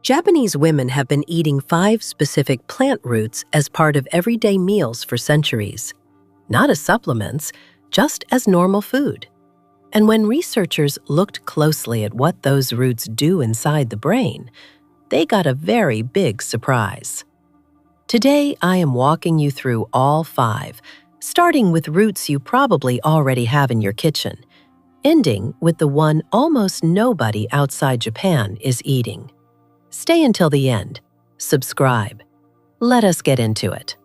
Japanese women have been eating 5 specific plant roots as part of everyday meals for centuries, not as supplements, just as normal food. And when researchers looked closely at what those roots do inside the brain, they got a very big surprise. Today, I am walking you through all 5, starting with roots you probably already have in your kitchen, ending with the one almost nobody outside Japan is eating. Stay until the end. Subscribe. Let us get into it.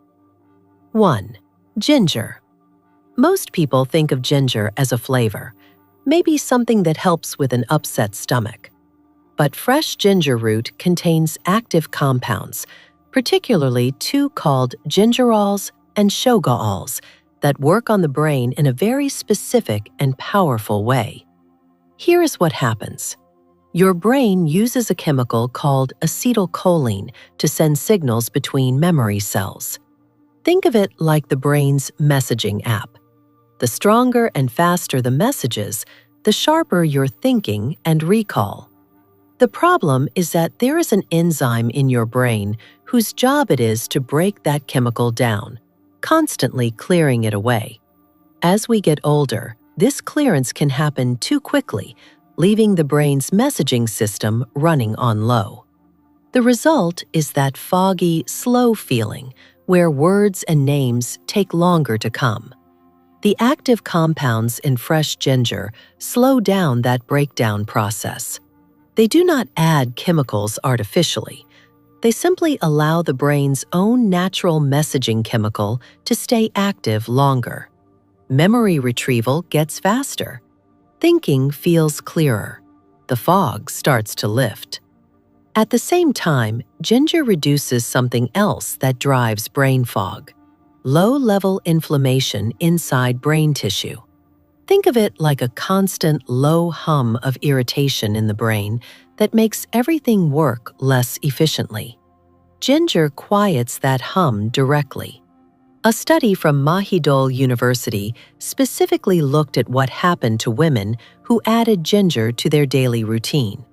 1. Ginger. Most people think of ginger as a flavor, maybe something that helps with an upset stomach. But fresh ginger root contains active compounds, particularly 2 called gingerols and shogaols, that work on the brain in a very specific and powerful way. Here is what happens. Your brain uses a chemical called acetylcholine to send signals between memory cells. Think of it like the brain's messaging app. The stronger and faster the messages, the sharper your thinking and recall. The problem is that there is an enzyme in your brain whose job it is to break that chemical down, constantly clearing it away. As we get older, this clearance can happen too quickly, leaving the brain's messaging system running on low. The result is that foggy, slow feeling where words and names take longer to come. The active compounds in fresh ginger slow down that breakdown process. They do not add chemicals artificially. They simply allow the brain's own natural messaging chemical to stay active longer. Memory retrieval gets faster. Thinking feels clearer. The fog starts to lift. At the same time, ginger reduces something else that drives brain fog: low-level inflammation inside brain tissue. Think of it like a constant low hum of irritation in the brain that makes everything work less efficiently. Ginger quiets that hum directly. A study from Mahidol University specifically looked at what happened to women who added ginger to their daily routine.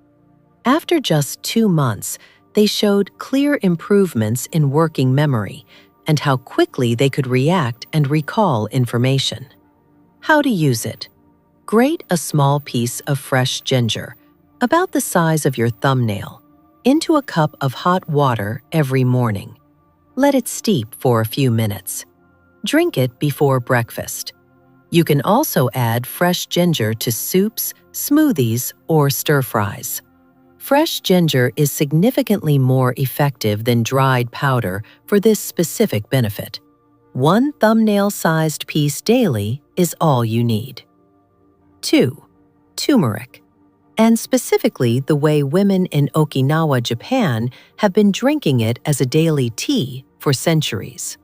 After just 2 months, they showed clear improvements in working memory and how quickly they could react and recall information. How to use it. Grate a small piece of fresh ginger, about the size of your thumbnail, into a cup of hot water every morning. Let it steep for a few minutes. Drink it before breakfast. You can also add fresh ginger to soups, smoothies, or stir-fries. Fresh ginger is significantly more effective than dried powder for this specific benefit. 1 thumbnail-sized piece daily is all you need. 2. Turmeric. And specifically the way women in Okinawa, Japan have been drinking it as a daily tea for centuries.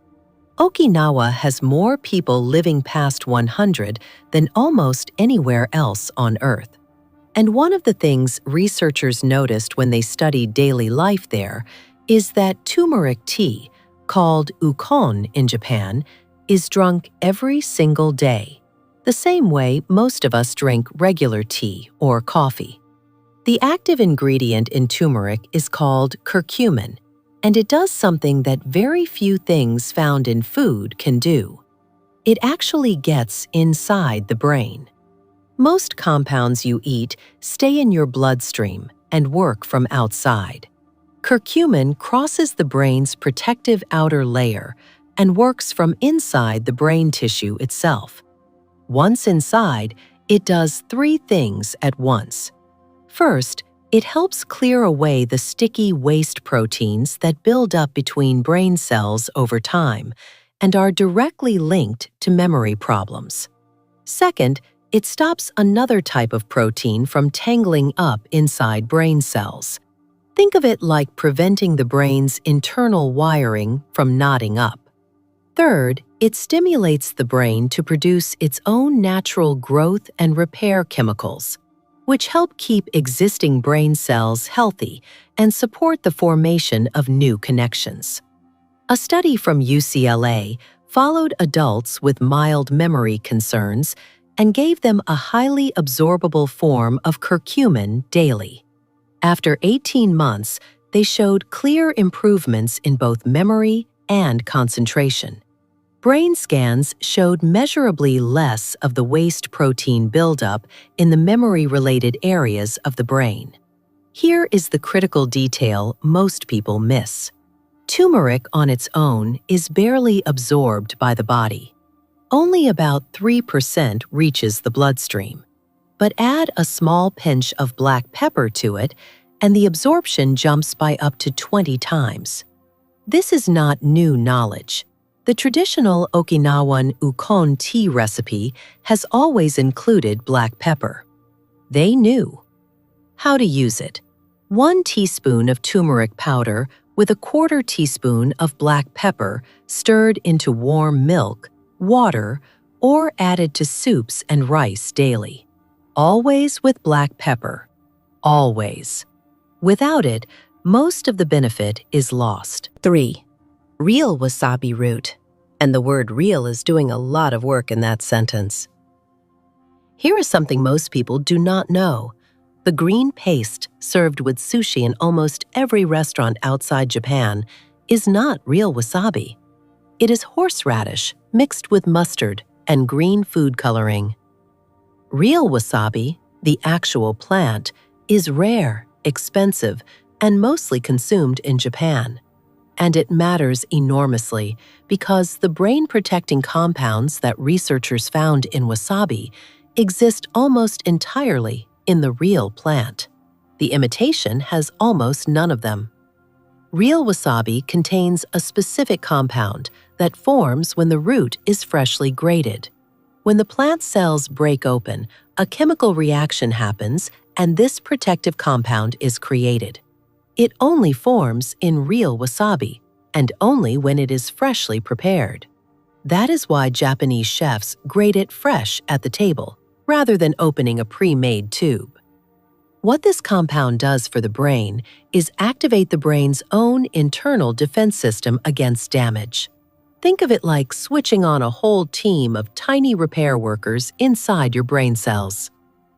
Okinawa has more people living past 100 than almost anywhere else on Earth. And one of the things researchers noticed when they studied daily life there is that turmeric tea, called Ukon in Japan, is drunk every single day, the same way most of us drink regular tea or coffee. The active ingredient in turmeric is called curcumin, and it does something that very few things found in food can do. It actually gets inside the brain. Most compounds you eat stay in your bloodstream and work from outside. Curcumin crosses the brain's protective outer layer and works from inside the brain tissue itself. Once inside, it does 3 things at once. First, it helps clear away the sticky waste proteins that build up between brain cells over time and are directly linked to memory problems. Second, it stops another type of protein from tangling up inside brain cells. Think of it like preventing the brain's internal wiring from knotting up. Third, it stimulates the brain to produce its own natural growth and repair chemicals, which help keep existing brain cells healthy and support the formation of new connections. A study from UCLA followed adults with mild memory concerns and gave them a highly absorbable form of curcumin daily. After 18 months, they showed clear improvements in both memory and concentration. Brain scans showed measurably less of the waste protein buildup in the memory-related areas of the brain. Here is the critical detail most people miss. Turmeric on its own is barely absorbed by the body. Only about 3% reaches the bloodstream. But add a small pinch of black pepper to it, and the absorption jumps by up to 20 times. This is not new knowledge. The traditional Okinawan Ukon tea recipe has always included black pepper. They knew. How to use it. 1 teaspoon of turmeric powder with a 1/4 teaspoon of black pepper stirred into warm milk, water, or added to soups and rice daily. Always with black pepper. Always. Without it, most of the benefit is lost. 3. Real wasabi root. And the word real is doing a lot of work in that sentence. Here is something most people do not know. The green paste served with sushi in almost every restaurant outside Japan is not real wasabi. It is horseradish mixed with mustard and green food coloring. Real wasabi, the actual plant, is rare, expensive, and mostly consumed in Japan. And it matters enormously because the brain-protecting compounds that researchers found in wasabi exist almost entirely in the real plant. The imitation has almost none of them. Real wasabi contains a specific compound that forms when the root is freshly grated. When the plant cells break open, a chemical reaction happens and this protective compound is created. It only forms in real wasabi, and only when it is freshly prepared. That is why Japanese chefs grate it fresh at the table, rather than opening a pre-made tube. What this compound does for the brain is activate the brain's own internal defense system against damage. Think of it like switching on a whole team of tiny repair workers inside your brain cells.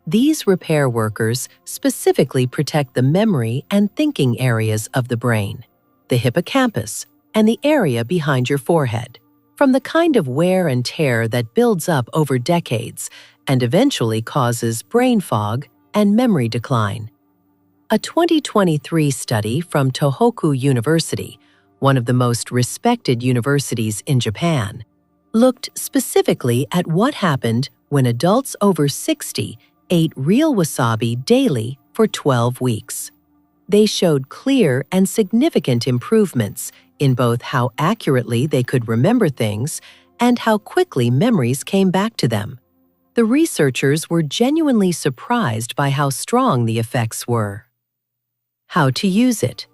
These repair workers specifically protect the memory and thinking areas of the brain, the hippocampus, and the area behind your forehead, from the kind of wear and tear that builds up over decades and eventually causes brain fog and memory decline. A 2023 study from Tohoku University, one of the most respected universities in Japan, looked specifically at what happened when adults over 60 ate real wasabi daily for 12 weeks. They showed clear and significant improvements in both how accurately they could remember things and how quickly memories came back to them. The researchers were genuinely surprised by how strong the effects were. How to use it.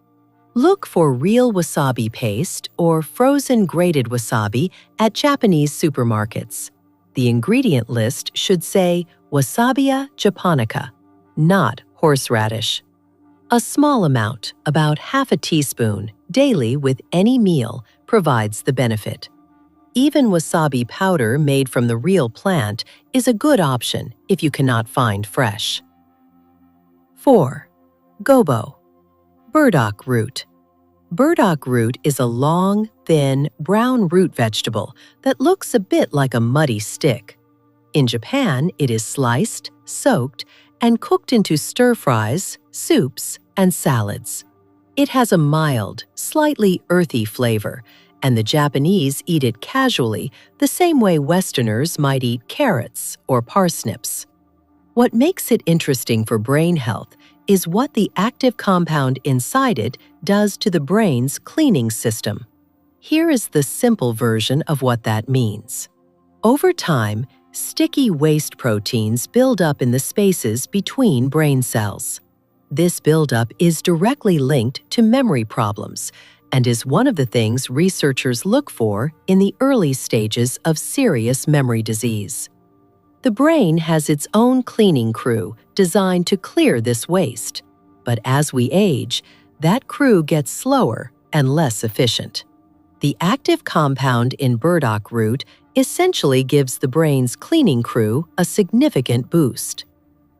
Look for real wasabi paste or frozen grated wasabi at Japanese supermarkets. The ingredient list should say Wasabia japonica, not horseradish. A small amount, about half a teaspoon, daily with any meal provides the benefit. Even wasabi powder made from the real plant is a good option if you cannot find fresh. 4. Gobo. Burdock root. Burdock root is a long, thin, brown root vegetable that looks a bit like a muddy stick. In Japan, it is sliced, soaked, and cooked into stir-fries, soups, and salads. It has a mild, slightly earthy flavor, and the Japanese eat it casually the same way Westerners might eat carrots or parsnips. What makes it interesting for brain health is what the active compound inside it does to the brain's cleaning system. Here is the simple version of what that means. Over time, sticky waste proteins build up in the spaces between brain cells. This buildup is directly linked to memory problems and is one of the things researchers look for in the early stages of serious memory disease. The brain has its own cleaning crew designed to clear this waste, but as we age, that crew gets slower and less efficient. The active compound in burdock root essentially gives the brain's cleaning crew a significant boost.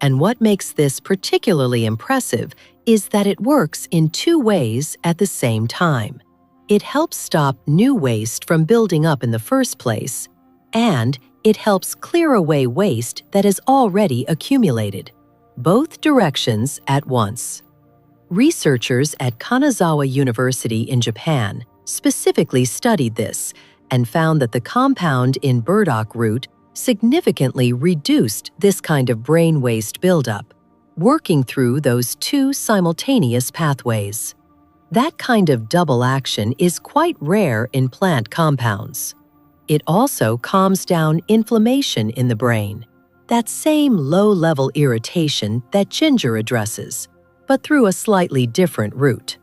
And what makes this particularly impressive is that it works in two ways at the same time. It helps stop new waste from building up in the first place, and it helps clear away waste that has already accumulated, both directions at once. Researchers at Kanazawa University in Japan specifically studied this and found that the compound in burdock root significantly reduced this kind of brain waste buildup, working through those two simultaneous pathways. That kind of double action is quite rare in plant compounds. It also calms down inflammation in the brain, that same low-level irritation that ginger addresses, but through a slightly different route.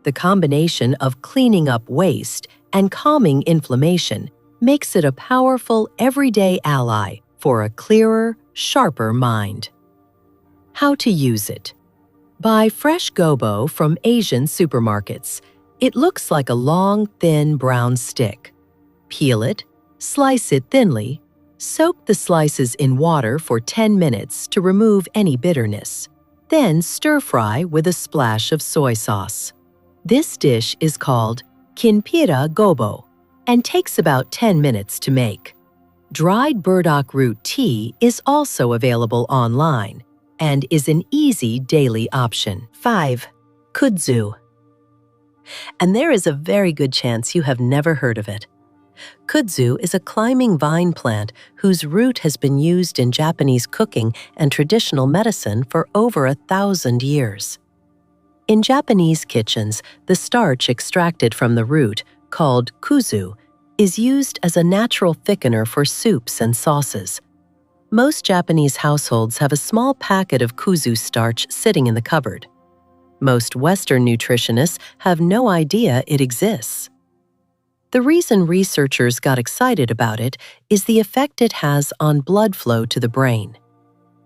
The combination of cleaning up waste and calming inflammation makes it a powerful everyday ally for a clearer, sharper mind. How to use it. Buy fresh gobo from Asian supermarkets. It looks like a long, thin brown stick. Peel it, slice it thinly, soak the slices in water for 10 minutes to remove any bitterness. Then stir-fry with a splash of soy sauce. This dish is called kinpira gobo and takes about 10 minutes to make. Dried burdock root tea is also available online and is an easy daily option. 5. Kudzu. And there is a very good chance you have never heard of it. Kudzu is a climbing vine plant whose root has been used in Japanese cooking and traditional medicine for over 1,000 years. In Japanese kitchens, the starch extracted from the root, called Kudzu, is used as a natural thickener for soups and sauces. Most Japanese households have a small packet of Kudzu starch sitting in the cupboard. Most Western nutritionists have no idea it exists. The reason researchers got excited about it is the effect it has on blood flow to the brain.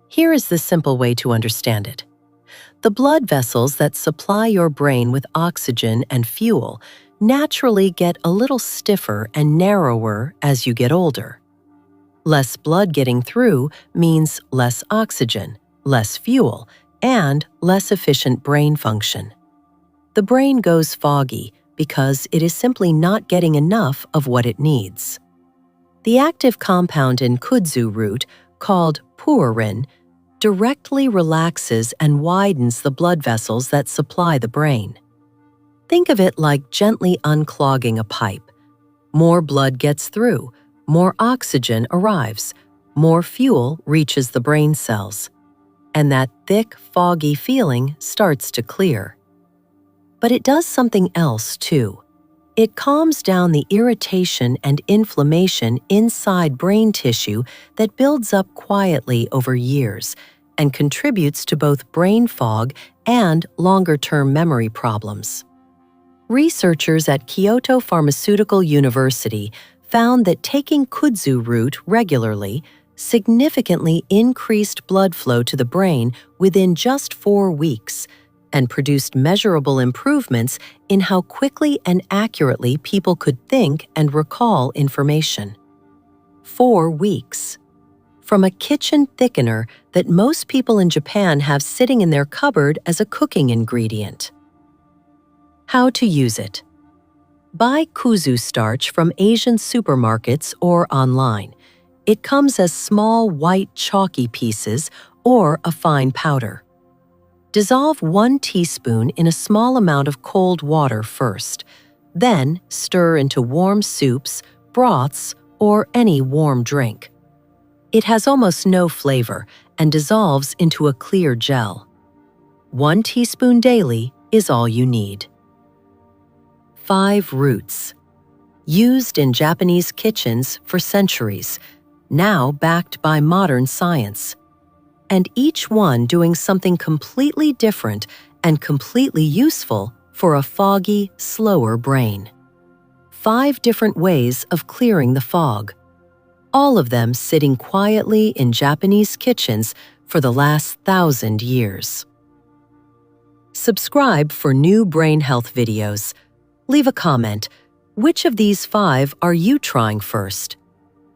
Here is the simple way to understand it. The blood vessels that supply your brain with oxygen and fuel naturally get a little stiffer and narrower as you get older. Less blood getting through means less oxygen, less fuel, and less efficient brain function. The brain goes foggy because it is simply not getting enough of what it needs. The active compound in kudzu root, called puerin, directly relaxes and widens the blood vessels that supply the brain. Think of it like gently unclogging a pipe. More blood gets through, more oxygen arrives, more fuel reaches the brain cells, and that thick, foggy feeling starts to clear. But it does something else too. It calms down the irritation and inflammation inside brain tissue that builds up quietly over years and contributes to both brain fog and longer-term memory problems. Researchers at Kyoto Pharmaceutical University found that taking kudzu root regularly significantly increased blood flow to the brain within just 4 weeks and produced measurable improvements in how quickly and accurately people could think and recall information. 4 weeks. From a kitchen thickener that most people in Japan have sitting in their cupboard as a cooking ingredient. How to use it. Buy kudzu starch from Asian supermarkets or online. It comes as small white chalky pieces or a fine powder. Dissolve 1 teaspoon in a small amount of cold water first. Then stir into warm soups, broths, or any warm drink. It has almost no flavor and dissolves into a clear gel. 1 teaspoon daily is all you need. 5 roots. Used in Japanese kitchens for centuries, now backed by modern science. And each one doing something completely different and completely useful for a foggy, slower brain. 5 different ways of clearing the fog. All of them sitting quietly in Japanese kitchens for the last 1,000 years. Subscribe for new brain health videos. Leave a comment. Which of these 5 are you trying first?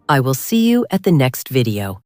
I will see you at the next video.